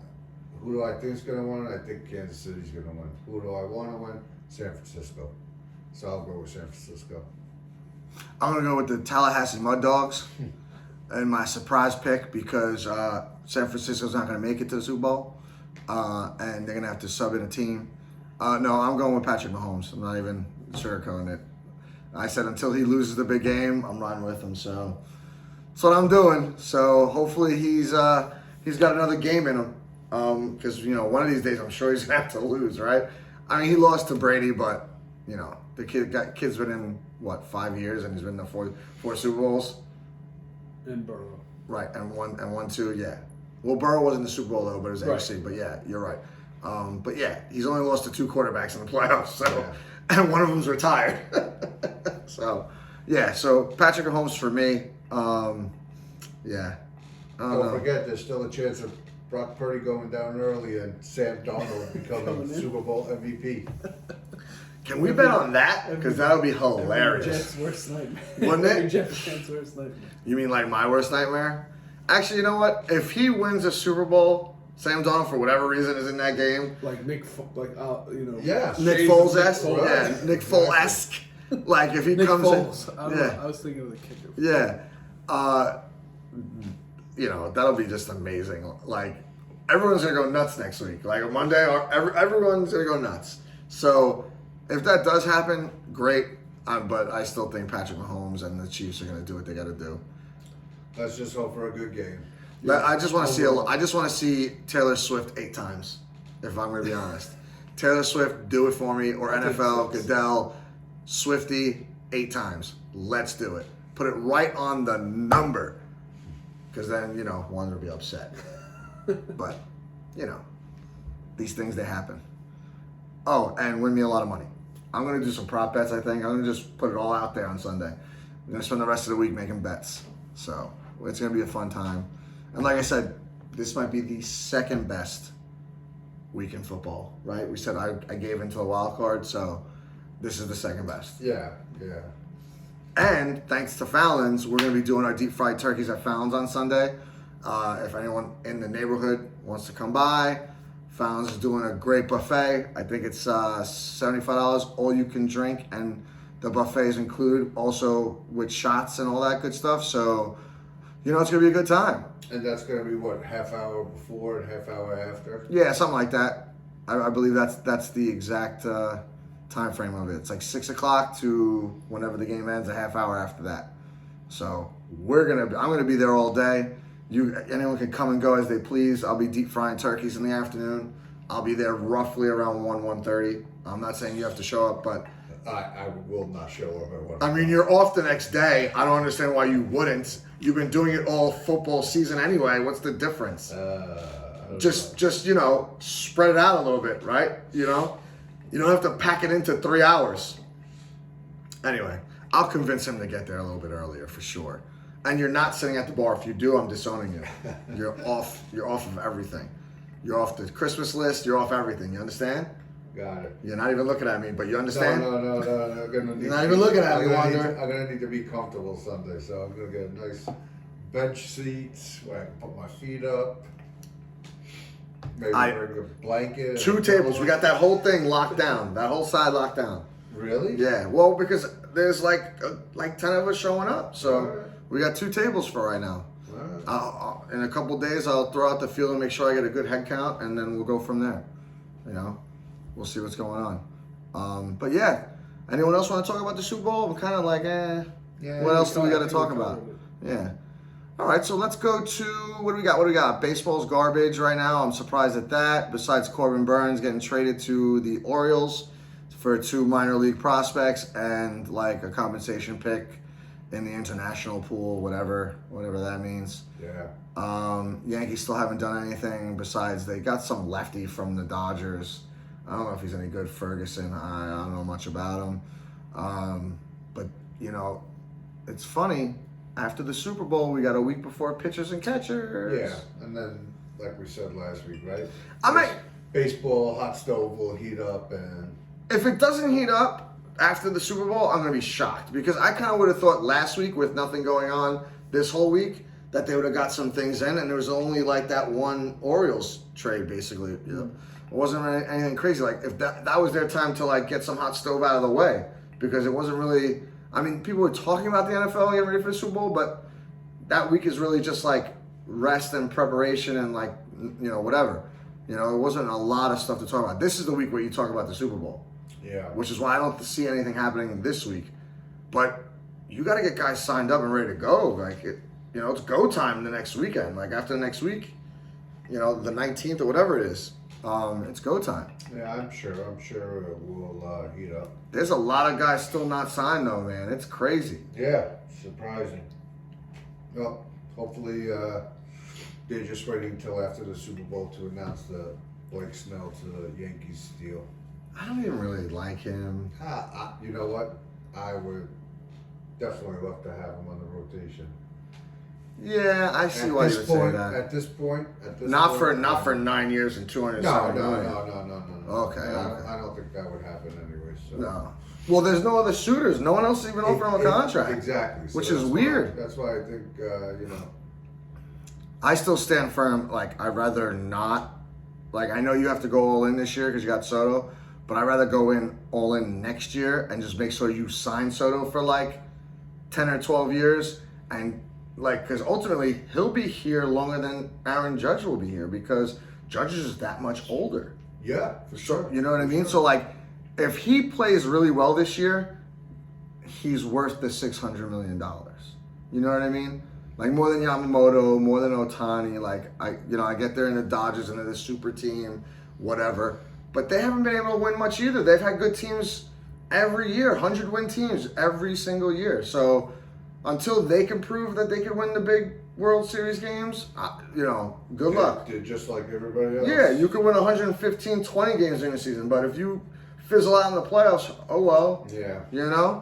Who do I think is going to win? I think Kansas City's going to win. Who do I want to win? San Francisco. So I'll go with San Francisco. I'm gonna go with the Tallahassee Mud Dogs and my surprise pick because San Francisco's not gonna make it to the Super Bowl, and they're gonna have to sub in a team. No, I'm going with Patrick Mahomes. I'm not even sugarcoating it. I said until he loses the big game, I'm riding with him. So that's what I'm doing. So hopefully he's got another game in him, because you know one of these days I'm sure he's gonna have to lose, right? I mean he lost to Brady, but you know the kid's been in. What, 5 years, and he's been in four Super Bowls. And Burrow. Right, and one, 2, yeah. Well, Burrow wasn't in the Super Bowl though, but it was Right. AFC. But yeah, you're right. But yeah, he's only lost to 2 quarterbacks in the playoffs, so Yeah. and one of them's retired. So yeah, so Patrick Mahomes for me. Yeah. I don't Don't know. forget, there's still a chance of Brock Purdy going down early and Sam Darnold becoming Coming in. Super Bowl MVP. Can we bet on that? Because that would be hilarious. Jets' worst nightmare. Wouldn't it? Every Jets fan's worst nightmare. You mean like my worst nightmare? Actually, you know what? If he wins a Super Bowl, Sam Darnold for whatever reason is in that game. Like Nick, you know. Yes. Nick shades of Foles-esque? Nick Foles. Yeah, Nick Foles-esque. Like if he Nick comes Foles. I in. don't Yeah. know. I was thinking of the kicker. Yeah. You know, that'll be just amazing. Like, everyone's going to go nuts next week. Like, on Monday, everyone's going to go nuts. So, if that does happen, great. But I still think Patrick Mahomes and the Chiefs are going to do what they got to do. Let's just hope for a good game. I just want to see Taylor Swift 8 times, if I'm going to be honest. Taylor Swift, do it for me, or NFL, Goodell, Swifty, 8 times. Let's do it. Put it right on the number. Because then, one will be upset. But, these things, they happen. Oh, and win me a lot of money. I'm going to do some prop bets, I think. I'm going to just put it all out there on Sunday. I'm going to spend the rest of the week making bets. So, it's going to be a fun time. And like I said, this might be the second best week in football, right? We said I gave into a wild card, so this is the second best. Yeah. And thanks to Fallon's, we're going to be doing our deep fried turkeys at Fallon's on Sunday. If anyone in the neighborhood wants to come by, Fallon's is doing a great buffet. I think it's $75, all you can drink, and the buffet is included also with shots and all that good stuff. So, it's going to be a good time. And that's going to be what, half hour before and half hour after? Yeah, something like that. I believe that's the exact time frame of it. It's like 6 o'clock to whenever the game ends, a half hour after that. So I'm gonna be there all day. Anyone can come and go as they please. I'll be deep frying turkeys in the afternoon. I'll be there roughly around 1:30. I'm not saying you have to show up, but I will not show up at 1. I mean, you're off the next day. I don't understand why you wouldn't. You've been doing it all football season anyway. What's the difference? Just spread it out a little bit, right? You don't have to pack it into 3 hours. Anyway, I'll convince him to get there a little bit earlier for sure. And you're not sitting at the bar. If you do, I'm disowning you. You're off of everything. You're off the Christmas list. You're off everything. You understand? Got it. You're not even looking at me, but you understand? No. You're not even looking at me, Wander. I'm going to need to be comfortable Sunday, so I'm going to get a nice bench seats where I can put my feet up. Maybe bring a blanket. 2 tables. We got that whole thing locked down. That whole side locked down. Really? Yeah. Well, because there's like 10 of us showing up, so we got 2 tables for right now. In a couple days, I'll throw out the field and make sure I get a good head count, and then we'll go from there. We'll see what's going on. But yeah, anyone else want to talk about the Super Bowl? I'm kind of like, Yeah. What else do we got to talk about? Yeah. All right, so let's go to, what do we got? Baseball's garbage right now. I'm surprised at that. Besides Corbin Burns getting traded to the Orioles for 2 minor league prospects and like a compensation pick in the international pool, whatever that means. Yeah. Yankees still haven't done anything besides they got some lefty from the Dodgers. I don't know if he's any good, Ferguson. I don't know much about him. But, it's funny. After the Super Bowl, we got a week before pitchers and catchers. Yeah, and then, like we said last week, right? Baseball, hot stove will heat up, and if it doesn't heat up after the Super Bowl, I'm going to be shocked. Because I kind of would have thought last week, with nothing going on this whole week, that they would have got some things in, and there was only like that one Orioles trade, basically. It wasn't really anything crazy. Like, if that was their time to like get some hot stove out of the way, because it wasn't really. I mean, people were talking about the NFL getting ready for the Super Bowl, but that week is really just like rest and preparation and like, whatever. There wasn't a lot of stuff to talk about. This is the week where you talk about the Super Bowl. Yeah. Which is why I don't see anything happening this week. But you got to get guys signed up and ready to go. Like, it's go time the next weekend. Like, after the next week, the 19th or whatever it is, it's go time. Yeah, I'm sure it will heat up. There's a lot of guys still not signed though, man. It's crazy. Yeah, surprising. Well, hopefully they're just waiting until after the Super Bowl to announce the Blake Snell to the Yankees deal. I don't even really like him. You know what? I would definitely love to have him on the rotation. Yeah, I see why you would say that. At this point, not for 9 years and 207 million. No. Okay. I don't think that would happen anyway. So. No. Well, there's no other shooters. No one else even offered him a contract. Exactly. Which is weird. That's why I think I still stand firm. Like, I'd rather not. Like, I know you have to go all in this year because you got Soto, but I'd rather go in all in next year and just make sure you sign Soto for like 10 or 12 years and. Like, because ultimately, he'll be here longer than Aaron Judge will be here because Judge is that much older. Yeah, for sure. You know what I mean? So, like, if he plays really well this year, he's worth the $600 million. You know what I mean? Like, more than Yamamoto, more than Ohtani. Like, I get there in the Dodgers and they're the super team, whatever. But they haven't been able to win much either. They've had good teams every year, 100-win teams every single year. So, until they can prove that they can win the big World Series games, good luck. They're just like everybody else. Yeah, you could win 115, 20 games in a season, but if you fizzle out in the playoffs, oh well. Yeah.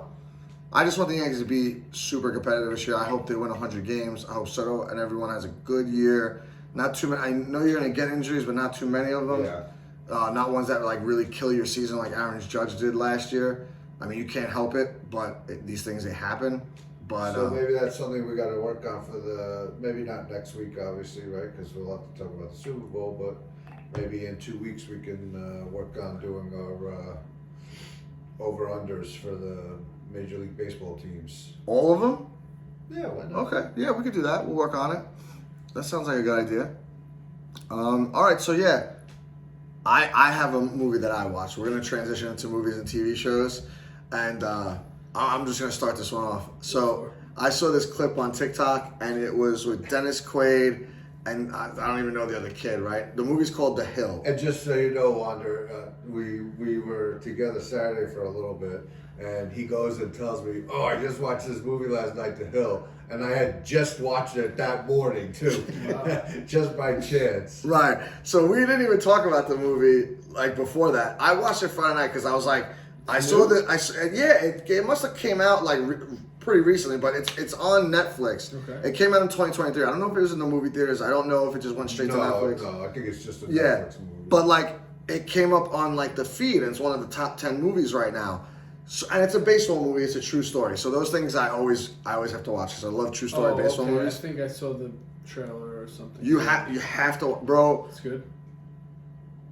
I just want the Yankees to be super competitive this year. I hope they win 100 games. I hope Soto and everyone has a good year. Not too many. I know you're going to get injuries, but not too many of them. Yeah. Not ones that like really kill your season like Aaron Judge did last year. I mean, you can't help it, but these things, they happen. But so maybe that's something we got to work on for maybe not next week, obviously, right? Because we'll have to talk about the Super Bowl, but maybe in 2 weeks we can work on doing our over-unders for the Major League Baseball teams. all of them? Yeah, why not? Okay. Yeah, we could do that. We'll work on it. That sounds like a good idea. All right, so yeah. I have a movie that I watched. We're going to transition into movies and TV shows. And I'm just going to start this one off. So I saw this clip on TikTok, and it was with Dennis Quaid, and I don't even know the other kid, right? The movie's called The Hill. And just so you know, Wander, we were together Saturday for a little bit, and he goes and tells me, "Oh, I just watched this movie last night, The Hill," and I had just watched it that morning too, just by chance. Right. So we didn't even talk about the movie like before that. I watched it Friday night because I was like, I saw that. It must have came out like pretty recently, but it's on Netflix. Okay. It came out in 2023. I don't know if it was in the movie theaters. I don't know if it just went straight to Netflix. No, I think it's just a Yeah, Netflix movie. but like it came up on like the feed, and it's one of the top 10 movies right now. So, and it's a baseball movie. It's a true story. So those things I always have to watch because I love true story baseball okay. movies. I think I saw the trailer or something. You have to, bro. It's good.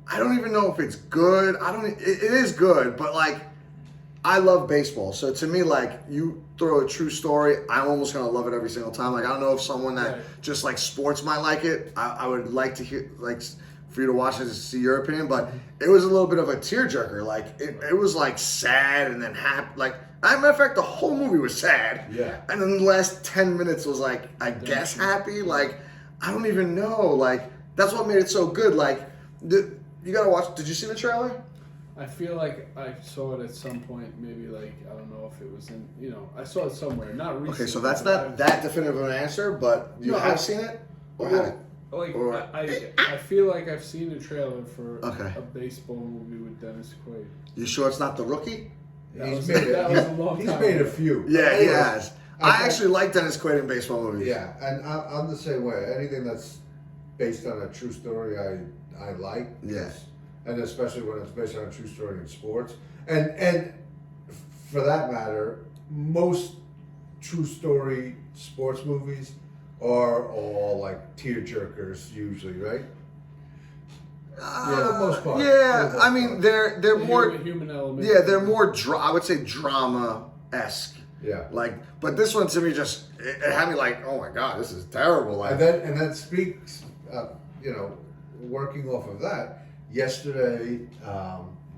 I don't even know if it's good. It is good, but like I love baseball. So to me, like you throw a true story, I'm almost gonna love it every single time. Like I don't know if someone that just like sports might like it. I would like to hear for you to watch it to see your opinion, but it was a little bit of a tearjerker. Like it was like sad and then happy. Like as a matter of fact, the whole movie was sad. Yeah. And then the last 10 minutes was like I guess happy. Like I don't even know. Like that's what made it so good. Like you gotta watch. Did you see the trailer? I feel like I saw it at some point. Maybe like I don't know if it was in. I saw it somewhere. Not recently. Okay, so that's not that definitive of an answer, but you have seen it or haven't? Like Or- I feel like I've seen a trailer for Okay. a baseball movie with Dennis Quaid. You sure it's not The Rookie? That He's was made a long he's time made a ago. few. Yeah, he Anyways, has. I actually like Dennis Quaid in baseball movies. Yeah, and I'm the same way. Anything that's based on a true story, I like. Yeah. And especially when it's based on a true story in sports. And for that matter, most true story sports movies are all like tear jerkers usually, right? For the most part. Yeah, For the most I mean part. they're more. human element. Yeah, they're more. I would say drama-esque. Yeah. Like, but this one to me just it had me like, oh my god, this is terrible. Like, And then speaks, working off of that. Yesterday,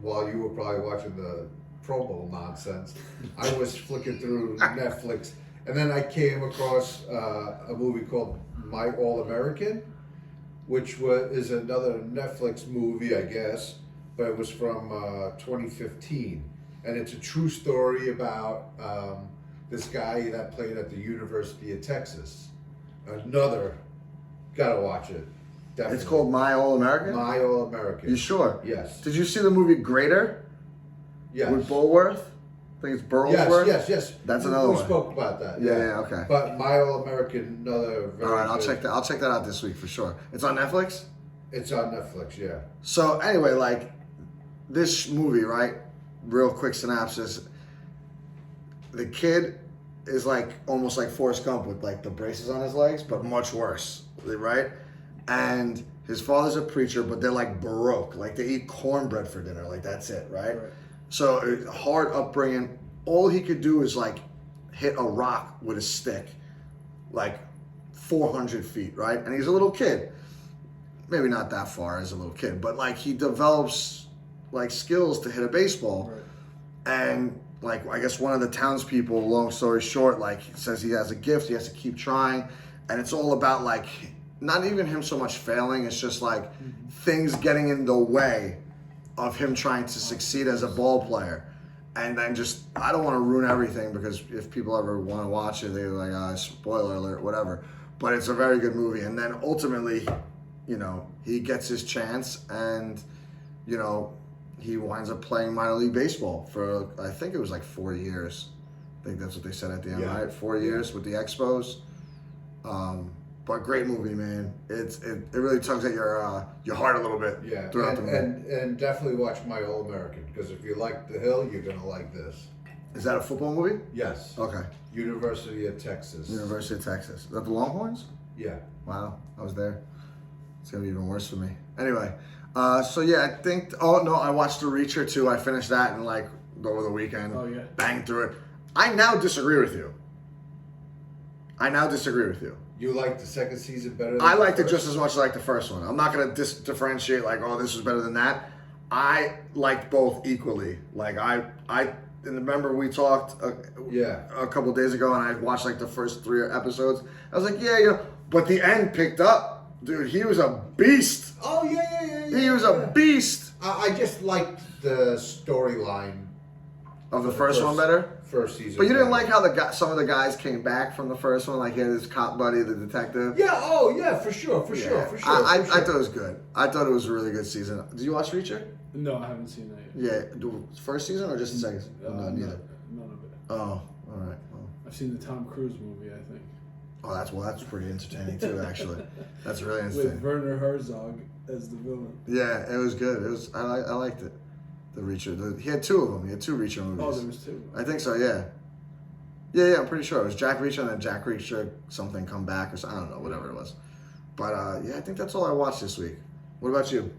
while you were probably watching the Pro Bowl nonsense, I was flicking through Netflix, and then I came across a movie called My All American, which is another Netflix movie, I guess, but it was from 2015, and it's a true story about this guy that played at the University of Texas. Gotta watch it. Definitely. it's called My All American. My All American. You sure? Yes. Did you see the movie Greater Yes. with Bulworth? I think it's Burlsworth. Yes. That's another we one. spoke about that. Yeah, okay. But My All American, another very All right, I'll good- check that. I'll check that out this week for sure. It's on Netflix. It's on Netflix, yeah. So anyway, like this movie, right? Real quick synopsis. The kid is like almost like Forrest Gump with like the braces on his legs, but much worse, right? And his father's a preacher, but they're like Baroque. Like they eat cornbread for dinner. Like that's it, right? So hard upbringing. All he could do is like hit a rock with a stick, like 400 feet, right? And he's a little kid. Maybe not that far as a little kid, but like he develops like skills to hit a baseball. Right. And like I guess one of the townspeople, long story short, like says he has a gift, he has to keep trying, and it's all about like not even him so much failing, it's just like things getting in the way of him trying to succeed as a ball player. and then just I don't want to ruin everything because if people ever want to watch it, they're like, spoiler alert, whatever. But it's a very good movie, and then ultimately, you know, he gets his chance, and you know, he winds up playing minor league baseball for I think it was like 4 years. I think that's what they said at the end, right? 4 years with the Expos. But great movie, man. It really tugs at your heart a little bit. Yeah, Throughout the movie. and definitely watch My All American, because if you like The Hill, you're gonna like this. Is that a football movie? Yes. Okay. University of Texas. University of Texas. Is that the Longhorns? Yeah. Wow, I was there. It's gonna be even worse for me. Anyway, so yeah, I think. Oh no, I watched The Reacher too. I finished that in like over the weekend. Oh yeah. Banged through it. I now disagree with you. You like the second season better than I the liked it first? just as much as I liked the first one. I'm not gonna differentiate like, oh, this was better than that. I liked both equally. Like I and remember we talked a couple days ago, and I watched like the first 3 episodes. I was like, yeah, you know, but the end picked up, dude. He was a beast. Oh yeah. He was a beast. I just liked the storyline Of the first one better. First season. But you didn't like how some of the guys came back from the first one, like he had his cop buddy, the detective. Yeah. Oh yeah. For sure. I thought it was good. I thought it was a really good season. Did you watch Reacher? No, I haven't seen that yet. Yeah, first season or just the second? No, neither. None of it. Oh, all right. Well, I've seen the Tom Cruise movie, I think. oh, that's pretty entertaining too. Actually, that's really With interesting. Werner Herzog as the villain. Yeah, it was good. It was. I liked it. The Reacher. He had 2 of them. He had 2 Reacher movies. Oh, there was 2. I think so. Yeah. Yeah, I'm pretty sure it was Jack Reacher and then Jack Reacher something come back or something. I don't know, whatever it was. But yeah, I think that's all I watched this week. What about you?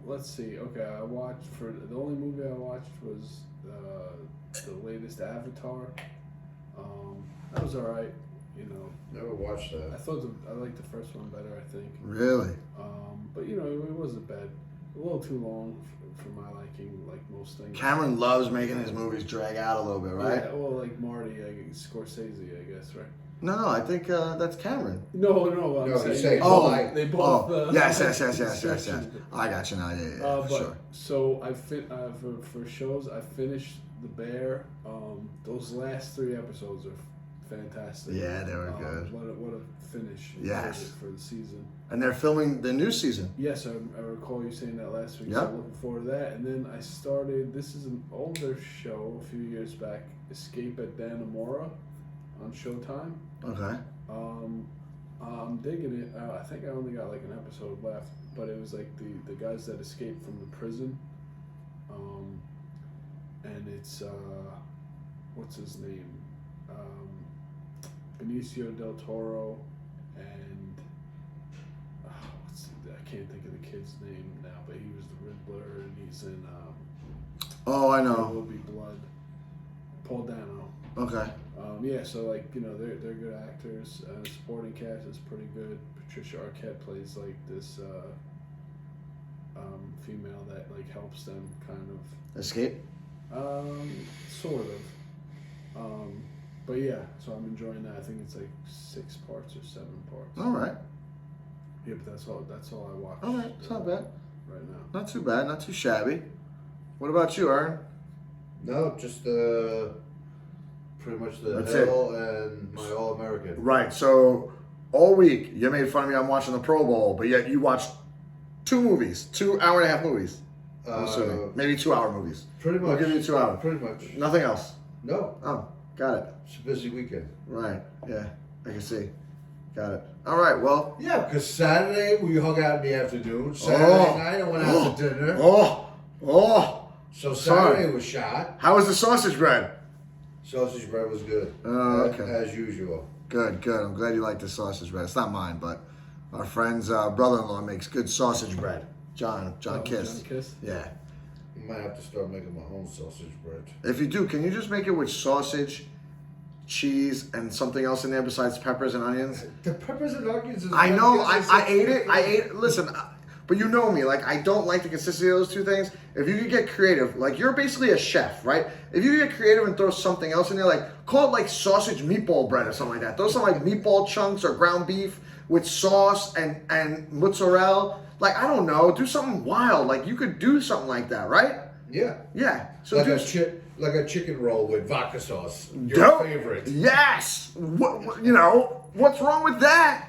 Let's see. Okay, I watched the only movie I watched was the latest Avatar. That was alright. You know, Never watched I that. thought I liked the first one better. I think. Really? But you know, it wasn't bad. A little too long for my liking, like most things. Cameron loves making his movies drag out a little bit, right? Yeah, well, like Marty, Scorsese, I guess, right? No, I think that's Cameron. No, I'm No, saying he's saying they both. Yes. section. I got you now. Yeah, for But sure. so for shows, I finished The Bear. Those last 3 episodes are fantastic. Yeah, they were good. What a finish! Yes. For the season. And they're filming the new season. Yes, I recall you saying that last week. Yeah. So I'm looking forward to that. And then I started. This is an older show, a few years back. Escape at Dannemora on Showtime. Okay. I'm digging it. I think I only got like an episode left, but it was like the guys that escaped from the prison. And it's what's his name? Benicio del Toro and I can't think of the kid's name now, but he was the Riddler and he's in Oh, I There know. Will Be Blood. Paul Dano. Okay. Yeah, so like you know they're good actors. The supporting cast is pretty good. Patricia Arquette plays like this female that like helps them kind Escape? sort of. But yeah, so I'm enjoying that. I think it's like 6 parts or 7 parts. All right. Yeah, but that's all I watched. All right. It's not bad. Right now. Not too bad. Not too shabby. What about you, Aaron? No, just pretty much The That's Hill and My All American. Right. So all week you made fun of me. I'm watching the Pro Bowl, but yet you watched 2 movies, 2 hour-and-a-half movies. I'm assuming maybe 2 hour movies. Pretty much. I'll give you 2 hours. Pretty much. Nothing else. No, Oh, got it. it's a busy weekend. Right. Yeah, I can see. Got it. All right. Well. Yeah, because Saturday we hung out in the afternoon. Saturday night I went out to dinner. Oh. So Sorry. Saturday was shot. How was the sausage bread? Sausage bread was good. Oh, okay. As usual. Good. I'm glad you like the sausage bread. It's not mine, but our friend's brother-in-law makes good sausage bread. John Kiss. John Kiss. Yeah. I might have to start making my own sausage bread. If you do, can you just make it with sausage, cheese, and something else in there besides peppers and onions? The peppers and onions is I know. I I ate it. Listen, but you know me. Like, I don't like the consistency of those 2 things. If you could get creative, like, you're basically a chef, right? If you could get creative and throw something else in there, like, call it like sausage meatball bread or something like that. Throw some like meatball chunks or ground beef with sauce and mozzarella. Like, I don't know. Do something wild. Like, you could do something like that, right? Yeah. Yeah. So Like do. a like a chicken roll with vodka sauce. Your Dope. favorite. Yes. What's wrong with that?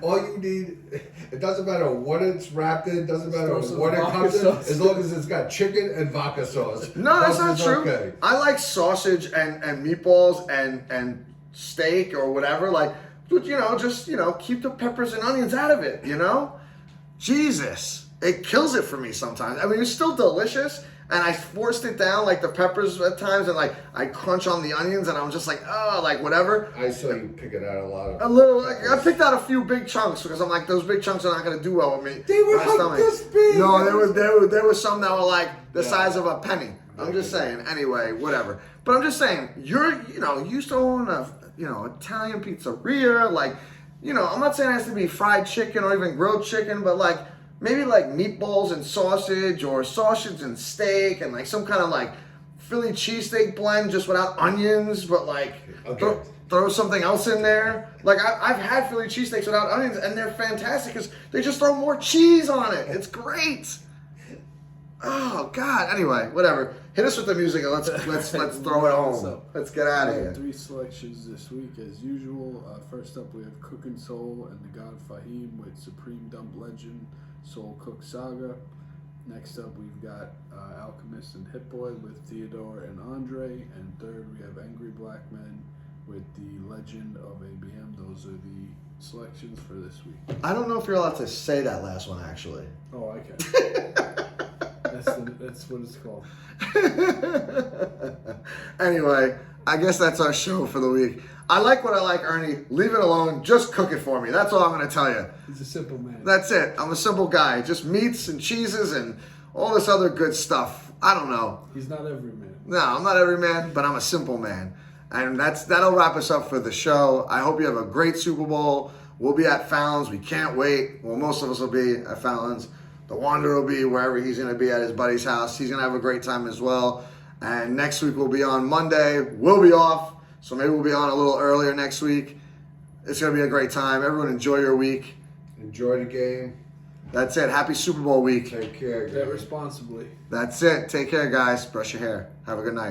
All you need, it doesn't matter what it's wrapped in, doesn't matter Throw some what it vodka comes in, sauce. as long as it's got chicken and vodka sauce. No, that's not Else is true. Okay. I like sausage and meatballs and steak or whatever. Like, but just keep the peppers and onions out of it. Jesus, it kills it for me sometimes. I mean, it's still delicious. And I forced it down, like the peppers at times, and like I crunch on the onions, and I'm just like, oh, like whatever. I saw you picking out a lot of A little, peppers. I picked out a few big chunks because I'm like, those big chunks are not going to do well with me. They were My like stomach. this big. No, there was some that were like the Yeah. size of a penny. I'm just saying. Anyway, whatever. But I'm just saying, you used to own a Italian pizzeria, like, I'm not saying it has to be fried chicken or even grilled chicken, but like maybe like meatballs and sausage or sausage and steak and like some kind of like Philly cheesesteak blend just without onions, but like Okay. throw something else in there. Like I've had Philly cheesesteaks without onions and they're fantastic because they just throw more cheese on it. It's great. Oh God. Anyway, whatever. Hit us with the music and let's throw it home. Let's get out of here. 3 selections this week as usual. First up, we have Cookin' Soul and the God Fahim with Supreme Dump Legend Soul Cook Saga. Next up, we've got Alchemist and Hit Boy with Theodore and Andre. And third, we have Angry Black Men with the Legend of ABM. Those are the selections for this week. I don't know if you're allowed to say that last one actually. Oh, I can. That's what it's called. Anyway, I guess that's our show for the week. I like what I like, Ernie. Leave it alone. Just cook it for me. That's all I'm going to tell you. He's a simple man. That's it. I'm a simple guy. Just meats and cheeses and all this other good stuff. I don't know. He's not every man. No, I'm not every man, but I'm a simple man. And that'll wrap us up for the show. I hope you have a great Super Bowl. We'll be at Fallon's. We can't wait. Well, most of us will be at Fallon's. The Wanderer will be wherever he's going to be at his buddy's house. He's going to have a great time as well. And next week we'll be on Monday. We'll be off, so maybe we'll be on a little earlier next week. It's going to be a great time. Everyone enjoy your week. Enjoy the game. That's it. Happy Super Bowl week. Take care, Bet guys. responsibly. That's it. Take care, guys. Brush your hair. Have a good night.